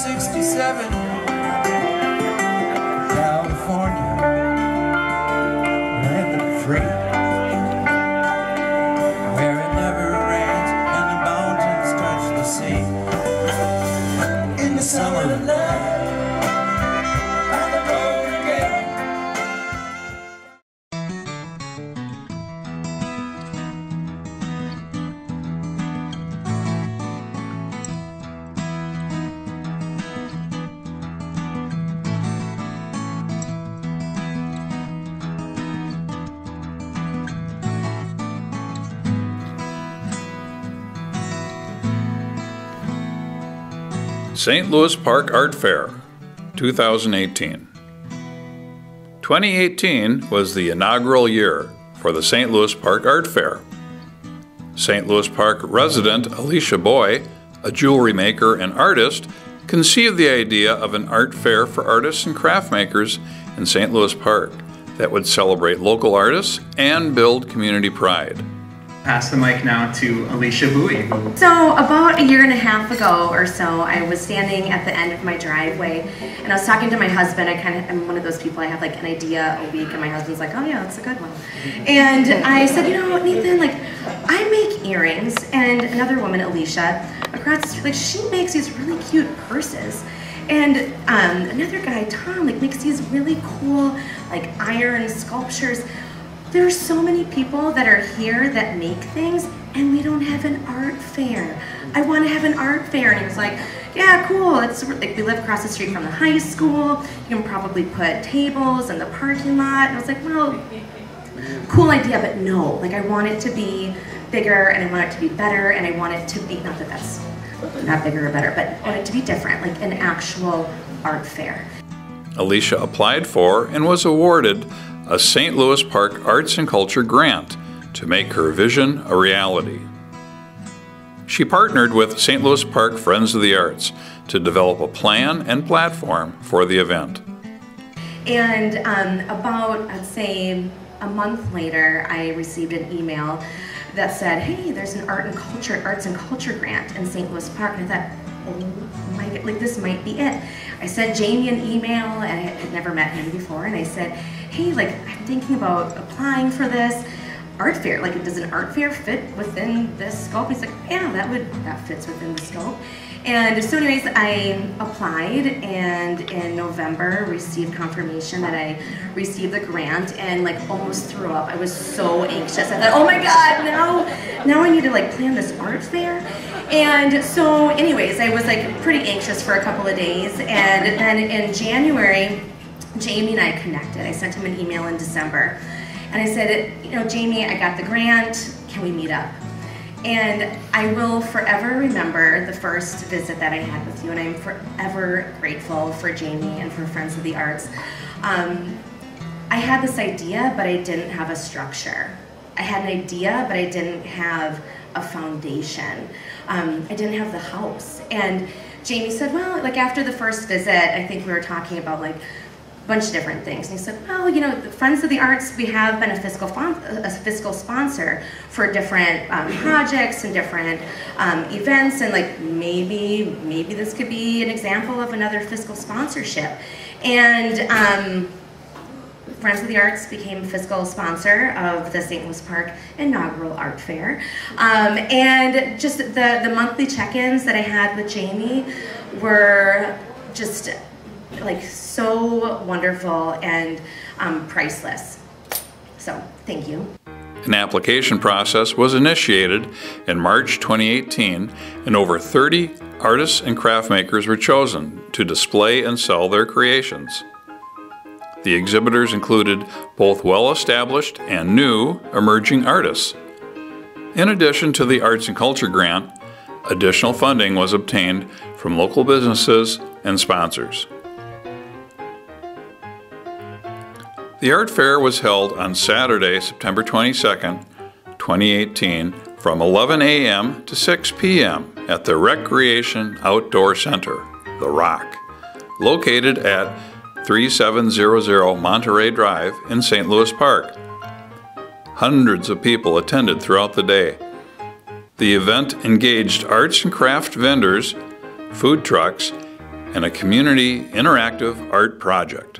67, California, land of free, where it never rains and the mountains touch the sea. In the summer of love, on the road again. St. Louis Park Art Fair, 2018. 2018 was the inaugural year for the St. Louis Park Art Fair. St. Louis Park resident Alicia Boy, a jewelry maker and artist, conceived the idea of an art fair for artists and craft makers in St. Louis Park that would celebrate local artists and build community pride. Pass the mic now to Alicia Bowie. So about a year and a half ago or so, I was standing at the end of my driveway and I was talking to my husband. I'm one of those people, I have like an idea a week and my husband's like, oh yeah, that's a good one. And I said, you know, Nathan, like I make earrings, and another woman, Alicia, across the street, like she makes these really cute purses. And another guy, Tom, like makes these really cool like iron sculptures. There are so many people that are here that make things, and we don't have an art fair. I want to have an art fair. And he was like, yeah, cool. It's like we live across the street from the high school. You can probably put tables in the parking lot. And I was like, well, cool idea, but no. Like I want it to be bigger, and I want it to be better, and I want it to be, not that that's not bigger or better, but I want it to be different, like an actual art fair. Alicia applied for and was awarded a St. Louis Park Arts and Culture grant to make her vision a reality. She partnered with St. Louis Park Friends of the Arts to develop a plan and platform for the event. And about, I'd say, a month later, I received an email that said, hey, there's an arts and culture grant in St. Louis Park. And I thought, oh my God, like this might be it. I sent Jamie an email, and I had never met him before, and I said, hey, like I'm thinking about applying for this art fair. Like, does an art fair fit within this scope? He's like, yeah, that fits within the scope. And so anyways, I applied, and in November received confirmation that I received the grant, and like almost threw up. I was so anxious. I thought, oh my God, now I need to like plan this art fair. And so anyways, I was like pretty anxious for a couple of days, and then in January, Jamie and I connected. I sent him an email in December, and I said, you know, Jamie, I got the grant, can we meet up? And I will forever remember the first visit that I had with you, and I'm forever grateful for Jamie and for Friends of the Arts. I had this idea, but I didn't have a structure. I had an idea, but I didn't have a foundation. I didn't have the house. And Jamie said, well, like after the first visit, I think we were talking about like a bunch of different things. And he said, well, you know, the Friends of the Arts, we have been a fiscal sponsor for different projects and different events, and like maybe this could be an example of another fiscal sponsorship. And Friends of the Arts became fiscal sponsor of the St. Louis Park inaugural art fair. And just the monthly check-ins that I had with Jamie were just like so wonderful and priceless. So thank you. An application process was initiated in March 2018, and over 30 artists and craft makers were chosen to display and sell their creations. The exhibitors included both well-established and new emerging artists. In addition to the Arts and Culture Grant, additional funding was obtained from local businesses and sponsors. The art fair was held on Saturday, September 22nd, 2018, from 11 a.m. to 6 p.m. at the Recreation Outdoor Center, The Rock, located at 3700 Monterey Drive in St. Louis Park. Hundreds of people attended throughout the day. The event engaged arts and craft vendors, food trucks, and a community interactive art project.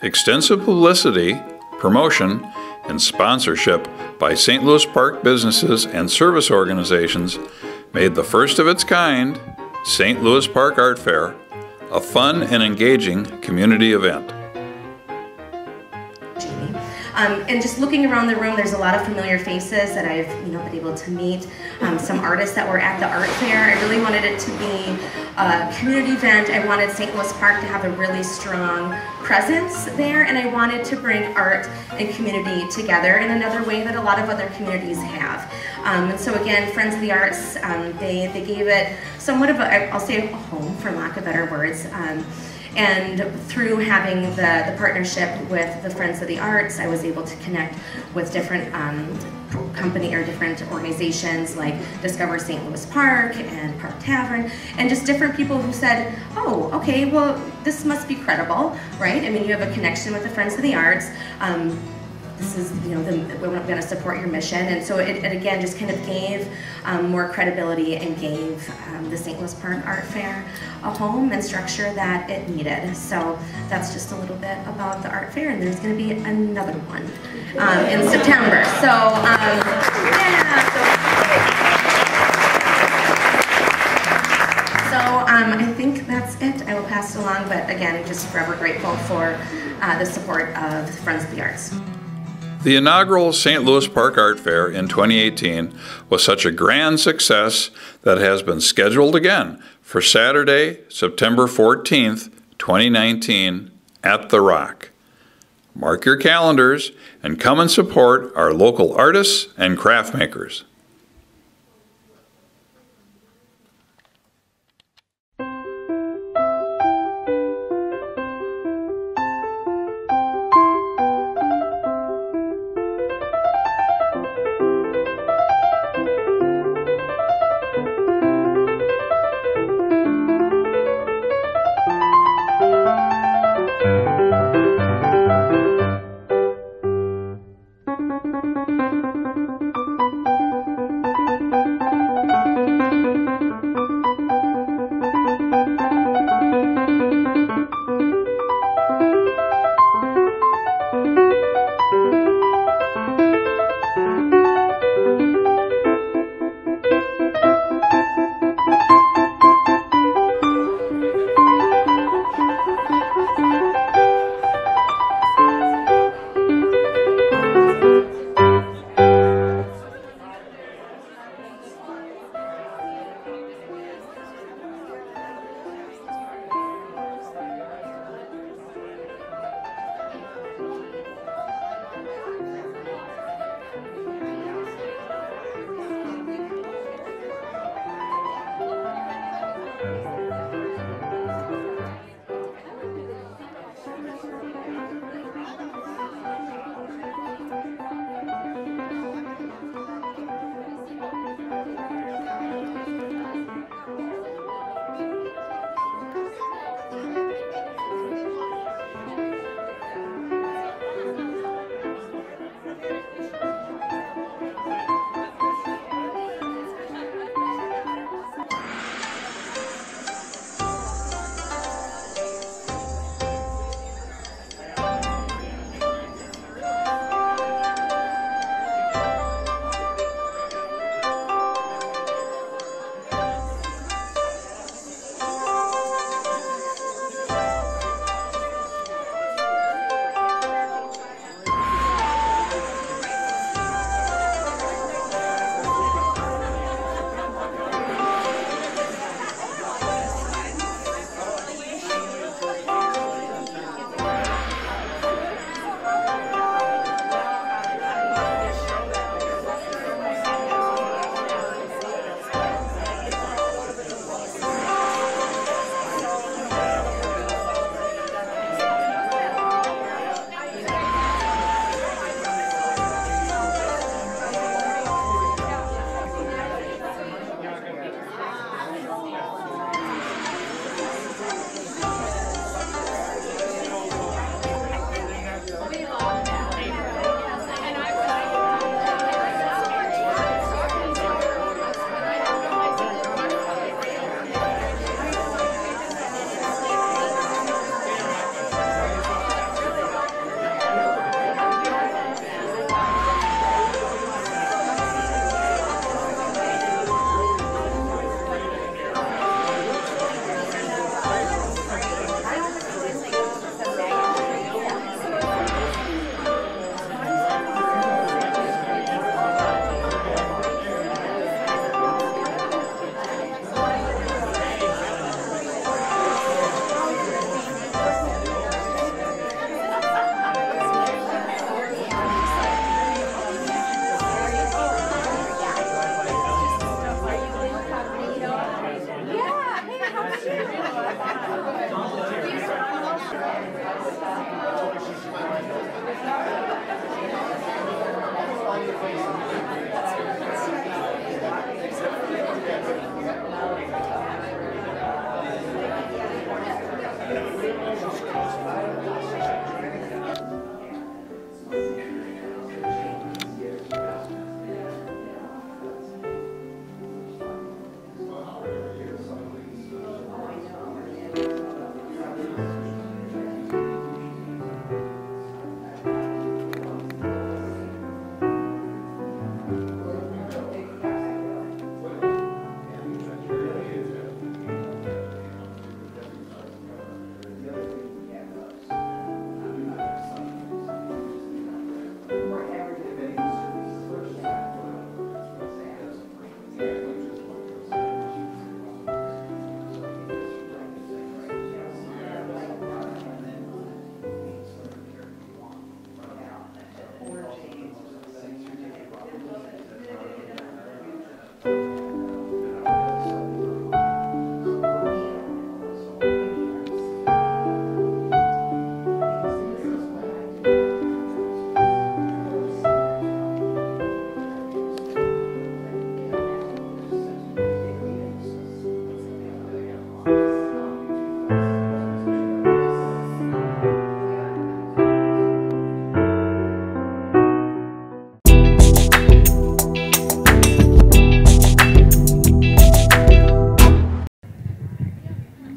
Extensive publicity, promotion, and sponsorship by St. Louis Park businesses and service organizations made the first of its kind St. Louis Park Art Fair a fun and engaging community event. And just looking around the room, there's a lot of familiar faces that I've been able to meet. Some artists that were at the art fair. I really wanted it to be a community event. I wanted St. Louis Park to have a really strong presence there, and I wanted to bring art and community together in another way that a lot of other communities have. And so again, Friends of the Arts, they gave it somewhat of a, I'll say, a home, for lack of better words. And through having the partnership with the Friends of the Arts, I was able to connect with different different organizations like Discover St. Louis Park and Park Tavern, and just different people who said, oh, okay, well, this must be credible, right? I mean, you have a connection with the Friends of the Arts. This is, we're going to support your mission. And so it again just kind of gave more credibility and gave the St. Louis Park Art Fair a home and structure that it needed. So that's just a little bit about the art fair, and there's going to be another one in September. So, I think that's it. I will pass it along, but again, just forever grateful for the support of Friends of the Arts. The inaugural St. Louis Park Art Fair in 2018 was such a grand success that it has been scheduled again for Saturday, September 14th, 2019 at The Rock. Mark your calendars and come and support our local artists and craft makers.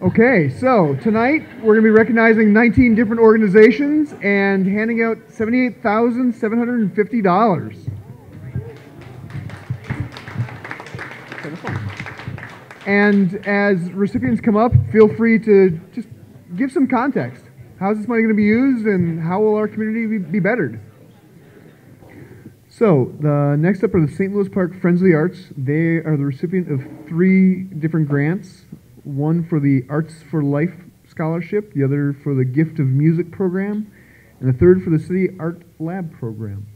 Okay, so tonight we're going to be recognizing 19 different organizations and handing out $78,750. And as recipients come up, feel free to just give some context. How is this money going to be used and how will our community be bettered? So, the next up are the St. Louis Park Friends of the Arts. They are the recipient of 3 different grants. One for the Arts for Life Scholarship, the other for the Gift of Music program, and the third for the City Art Lab program.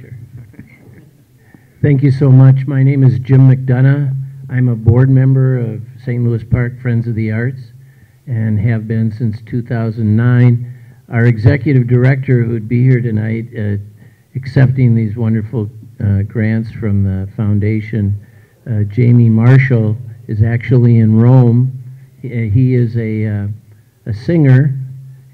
Sure. Thank you so much. My name is Jim McDonough. I'm a board member of St. Louis Park Friends of the Arts and have been since 2009. Our executive director, who would be here tonight accepting these wonderful grants from the foundation, Jamie Marshall, is actually in Rome. He is a singer,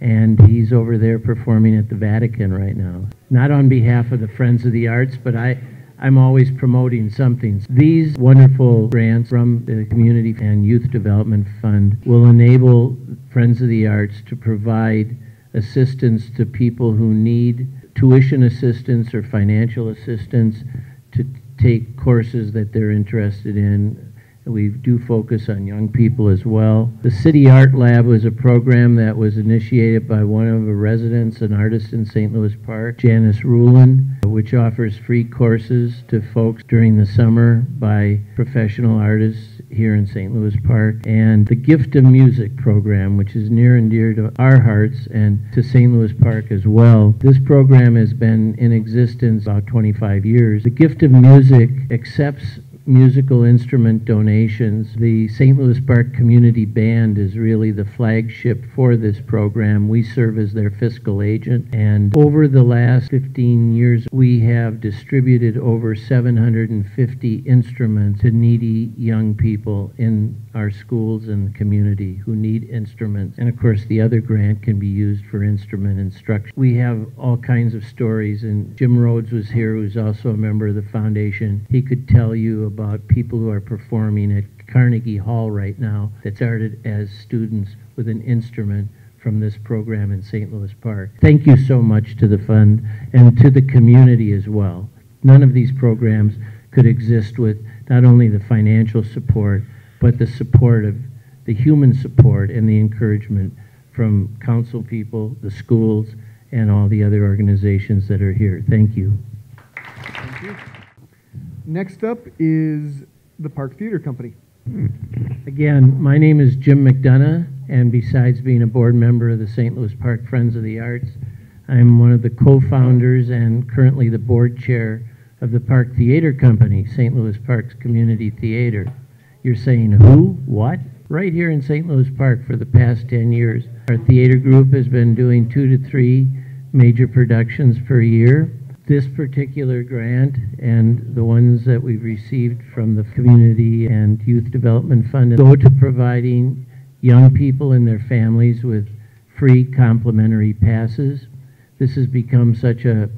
and he's over there performing at the Vatican right now. Not on behalf of the Friends of the Arts, but I'm always promoting something. These wonderful grants from the Community and Youth Development Fund will enable Friends of the Arts to provide assistance to people who need tuition assistance or financial assistance to take courses that they're interested in. We do focus on young people as well. The City Art Lab was a program that was initiated by one of the residents, an artist in St. Louis Park, Janice Rulin, which offers free courses to folks during the summer by professional artists here in St. Louis Park. And the Gift of Music program, which is near and dear to our hearts and to St. Louis Park as well. This program has been in existence about 25 years. The Gift of Music accepts musical instrument donations. The St. Louis Park Community Band is really the flagship for this program. We serve as their fiscal agent, and over the last 15 years we have distributed over 750 instruments to needy young people in our schools and the community who need instruments. And of course the other grant can be used for instrument instruction. We have all kinds of stories, and Jim Rhodes was here, who's also a member of the foundation. He could tell you about people who are performing at Carnegie Hall right now that started as students with an instrument from this program in St. Louis Park. Thank you so much to the fund and to the community as well. None of these programs could exist with not only the financial support, but the support of the human support and the encouragement from council people, the schools, and all the other organizations that are here. Thank you. Thank you. Next up is the Park Theater Company. Again, my name is Jim McDonough, and besides being a board member of the St. Louis Park Friends of the Arts, I'm one of the co-founders and currently the board chair of the Park Theater Company, St. Louis Park's community theater. You're saying, who? What? Right here in St. Louis Park for the past 10 years. Our theater group has been doing 2 to 3 major productions per year. This particular grant and the ones that we've received from the Community and Youth Development Fund go to providing young people and their families with free complimentary passes. This has become such a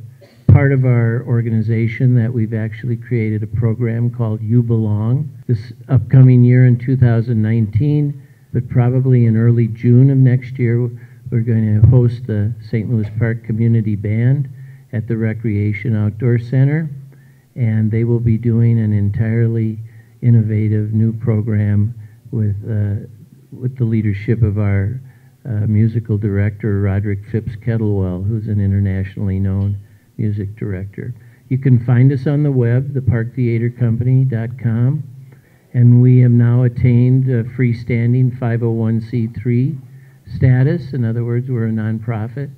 part of our organization that we've actually created a program called You Belong. This upcoming year in 2019, but probably in early June of next year, we're going to host the St. Louis Park Community Band at the Recreation Outdoor Center, and they will be doing an entirely innovative new program with the leadership of our musical director, Roderick Phipps Kettlewell, who's an internationally known music director. You can find us on the web, theparktheatercompany.com, and we have now attained a freestanding 501c3 status. In other words, we're a nonprofit.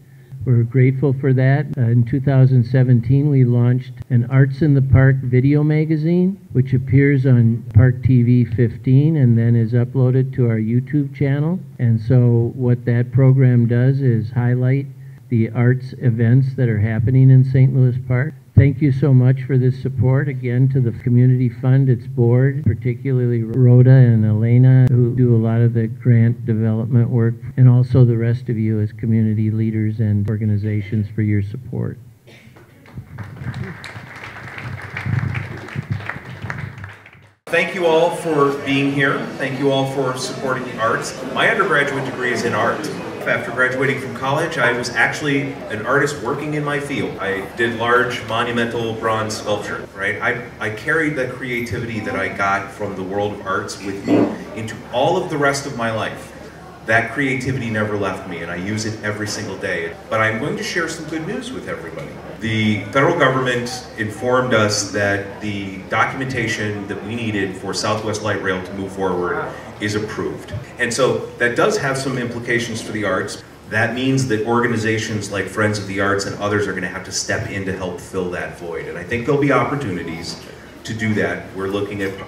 We're grateful for that. In 2017, we launched an Arts in the Park video magazine, which appears on Park TV 15 and then is uploaded to our YouTube channel. And so what that program does is highlight the arts events that are happening in St. Louis Park. Thank you so much for this support. Again, to the Community Fund, its board, particularly Rhoda and Elena, who do a lot of the grant development work, and also the rest of you as community leaders and organizations for your support. Thank you all for being here. Thank you all for supporting the arts. My undergraduate degree is in art. After graduating from college, I was actually an artist working in my field. I did large monumental bronze sculpture, right? I carried the creativity that I got from the world of arts with me into all of the rest of my life. That creativity never left me, and I use it every single day. But I'm going to share some good news with everybody. The federal government informed us that the documentation that we needed for Southwest Light Rail to move forward is approved. And so that does have some implications for the arts. That means that organizations like Friends of the Arts and others are going to have to step in to help fill that void. And I think there'll be opportunities to do that. We're looking at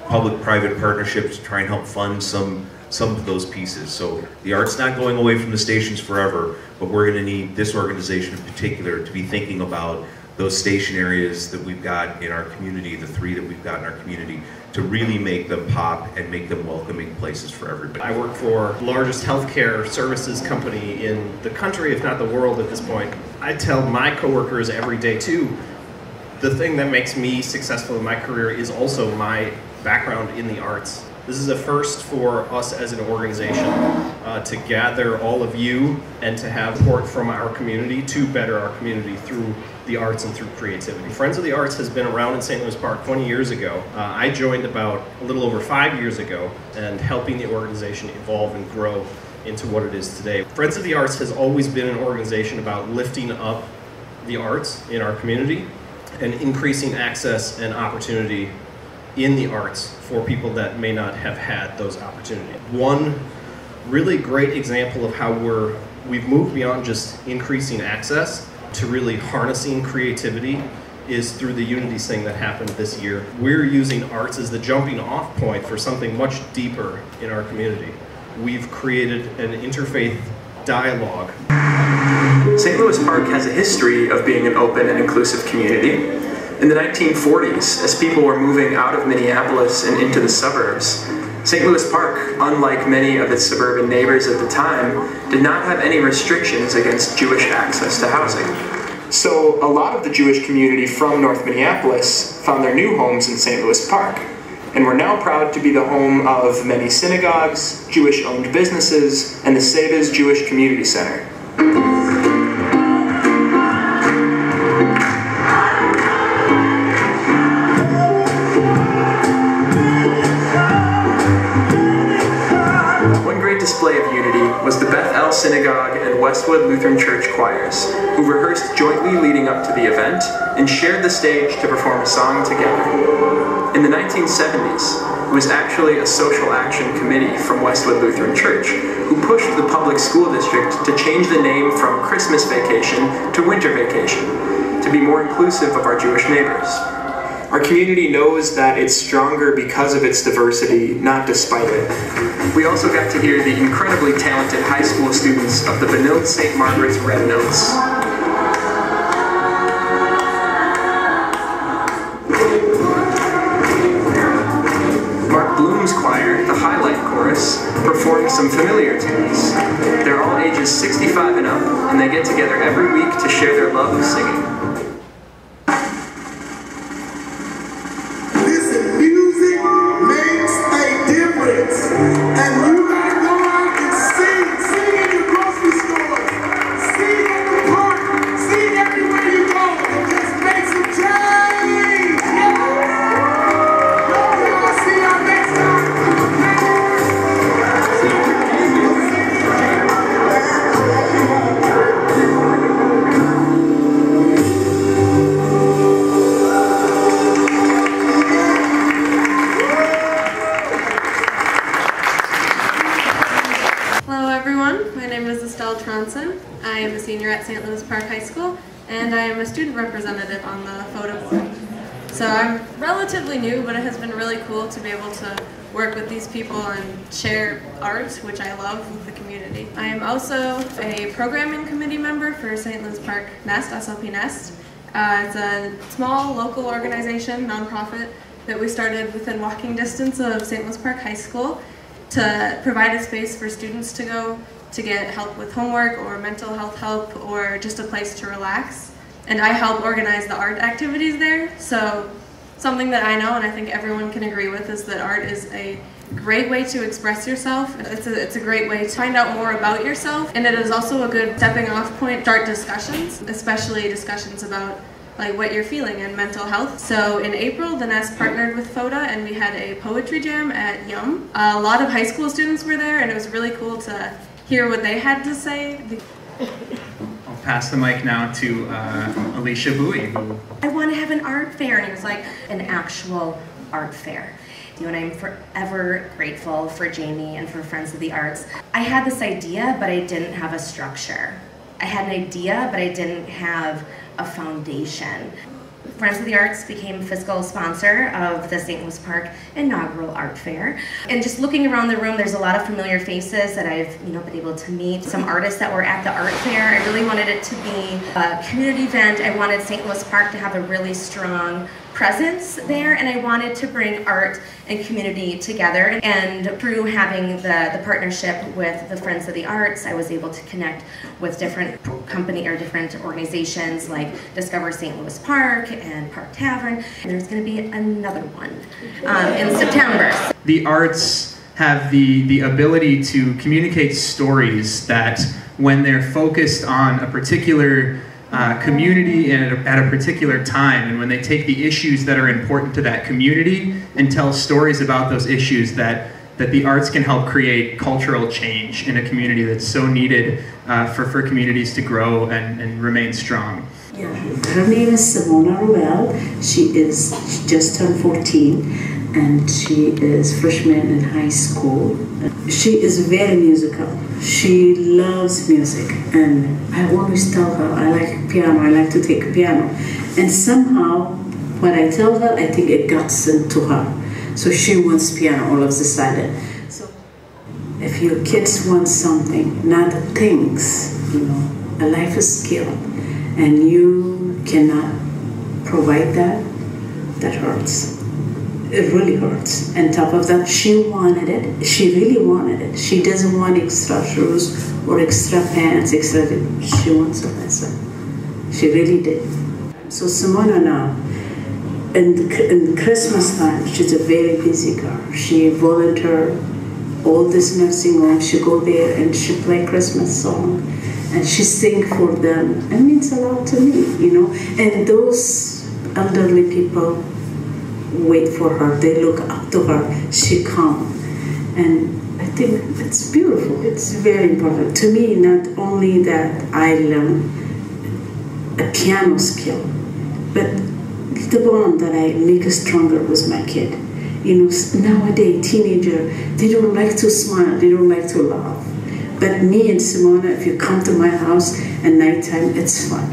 public-private partnerships to try and help fund some of those pieces. So the art's not going away from the stations forever, but we're going to need this organization in particular to be thinking about those station areas that we've got in our community, the 3 that we've got in our community, to really make them pop and make them welcoming places for everybody. I work for the largest healthcare services company in the country, if not the world at this point. I tell my coworkers every day too, the thing that makes me successful in my career is also my background in the arts. This is a first for us as an organization to gather all of you and to have support from our community to better our community through the arts and through creativity. Friends of the Arts has been around in St. Louis Park 20 years ago. I joined about a little over 5 years ago, and helping the organization evolve and grow into what it is today. Friends of the Arts has always been an organization about lifting up the arts in our community and increasing access and opportunity in the arts for people that may not have had those opportunities. One really great example of how we've moved beyond just increasing access to really harnessing creativity is through the Unities thing that happened this year. We're using arts as the jumping off point for something much deeper in our community. We've created an interfaith dialogue. St. Louis Park has a history of being an open and inclusive community. In the 1940s, as people were moving out of Minneapolis and into the suburbs, St. Louis Park, unlike many of its suburban neighbors at the time, did not have any restrictions against Jewish access to housing. So a lot of the Jewish community from North Minneapolis found their new homes in St. Louis Park, and we're now proud to be the home of many synagogues, Jewish-owned businesses, and the Seda's Jewish Community Center. Display of unity was the Beth El Synagogue and Westwood Lutheran Church choirs, who rehearsed jointly leading up to the event and shared the stage to perform a song together. In the 1970s, it was actually a social action committee from Westwood Lutheran Church who pushed the public school district to change the name from Christmas Vacation to Winter Vacation to be more inclusive of our Jewish neighbors. Our community knows that it's stronger because of its diversity, not despite it. We also got to hear the incredibly talented high school students of the Benilde St. Margaret's Red Notes. Mark Bloom's choir, the Highlight Chorus, performed some familiar tunes. They're all ages 65 and up, and they get together every week to share their love of singing. And you gotta go out and sing in your grocery store, sing in the park, sing everywhere you go, and just make some change. Y'all see y'all next time. I am a senior at St. Louis Park High School, and I am a student representative on the photo board. So I'm relatively new, but it has been really cool to be able to work with these people and share art, which I love, with the community. I am also a programming committee member for St. Louis Park Nest, SLP Nest. It's a small local organization, nonprofit, that we started within walking distance of St. Louis Park High School to provide a space for students to go to get help with homework or mental health help or just a place to relax. And I help organize the art activities there. So Something that I know, and I think everyone can agree with, is that art is a great way to express yourself. It's a great way to find out more about yourself, and it is also a good stepping off point to start discussions, especially discussions about like what you're feeling and mental health. So in April, the Nest partnered with FODA and we had a poetry jam at Yum. A lot of high school students were there, and it was really cool to hear what they had to say. I'll pass the mic now to Alicia Bowie. I want to have an art fair, and it was like an actual art fair. And I'm forever grateful for Jamie and for Friends of the Arts. I had this idea, but I didn't have a structure. I had an idea, but I didn't have a foundation. Friends of the Arts became fiscal sponsor of the St. Louis Park inaugural art fair. And just looking around the room, there's a lot of familiar faces that I've been able to meet. Some artists that were at the art fair. I really wanted it to be a community event. I wanted St. Louis Park to have a really strong presence there, and I wanted to bring art and community together. And through having the partnership with the Friends of the Arts, I was able to connect with different different organizations like Discover St. Louis Park and Park Tavern. And there's going to be another one in September. The arts have the ability to communicate stories that, when they're focused on a particular community and at a particular time, and when they take the issues that are important to that community and tell stories about those issues, that the arts can help create cultural change in a community that's so needed for communities to grow and remain strong. Yeah. Her name is Simona Ruel. She just turned 14 and she is freshman in high school. She is very musical. She loves music, and I always tell her I like piano, I like to take piano. And somehow, when I tell her, I think it gets into her. So she wants piano all of a sudden. So if your kids want something, not things, a life skill, and you cannot provide that, that hurts. It really hurts. And top of that, she wanted it. She really wanted it. She doesn't want extra shoes or extra pants, extra. She wants a lesson. She really did. So Simona now, in Christmas time, she's a very busy girl. She volunteered all this nursing home. She go there and she play Christmas song, and she sing for them. It means a lot to me, And those elderly people wait for her, they look up to her, she comes. And I think it's beautiful, it's very important. To me, not only that I learn a piano skill, but the bond that I make stronger with my kid. Nowadays, teenagers, they don't like to smile, they don't like to laugh. But me and Simona, if you come to my house at nighttime, it's fun.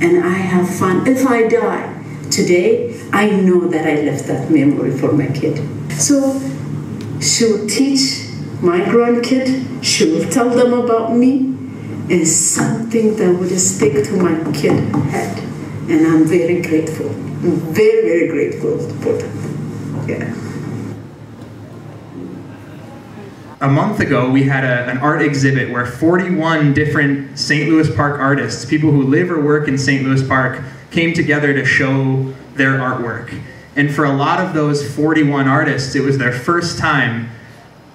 And I have fun. If I die today, I know that I left that memory for my kid. So she will teach my grandkid, she will tell them about me, and something that would stick to my kid's head. And I'm very grateful. I'm very, very grateful for that. Yeah. A month ago, we had an art exhibit where 41 different St. Louis Park artists, people who live or work in St. Louis Park, came together to show their artwork. And for a lot of those 41 artists, it was their first time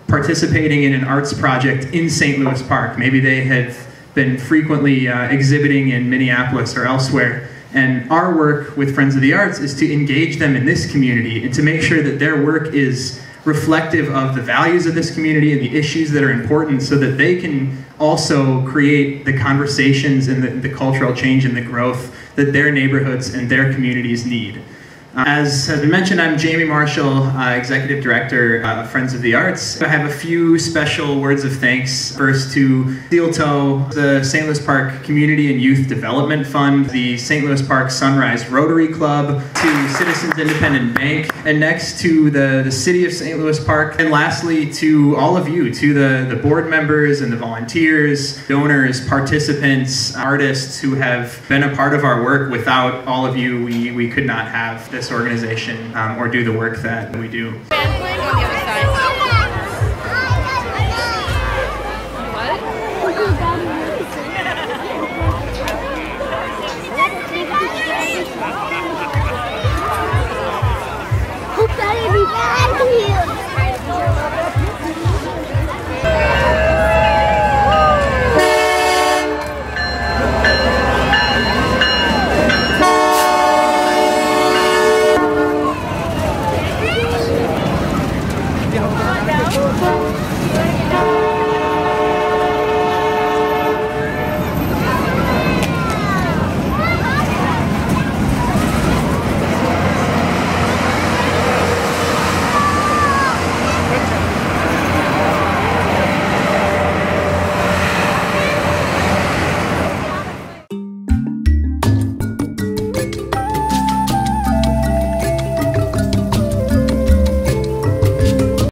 participating in an arts project in St. Louis Park. Maybe they had been frequently exhibiting in Minneapolis or elsewhere. And our work with Friends of the Arts is to engage them in this community and to make sure that their work is reflective of the values of this community and the issues that are important, so that they can also create the conversations and the cultural change and the growth that their neighborhoods and their communities need. As has been mentioned, I'm Jamie Marshall, Executive Director of Friends of the Arts. I have a few special words of thanks. First to Steel Toe, the St. Louis Park Community and Youth Development Fund, the St. Louis Park Sunrise Rotary Club, to Citizens Independent Bank, and next to the City of St. Louis Park, and lastly to all of you, to the board members and the volunteers, donors, participants, artists who have been a part of our work. Without all of you, we could not have this organization or do the work that we do. On the other side.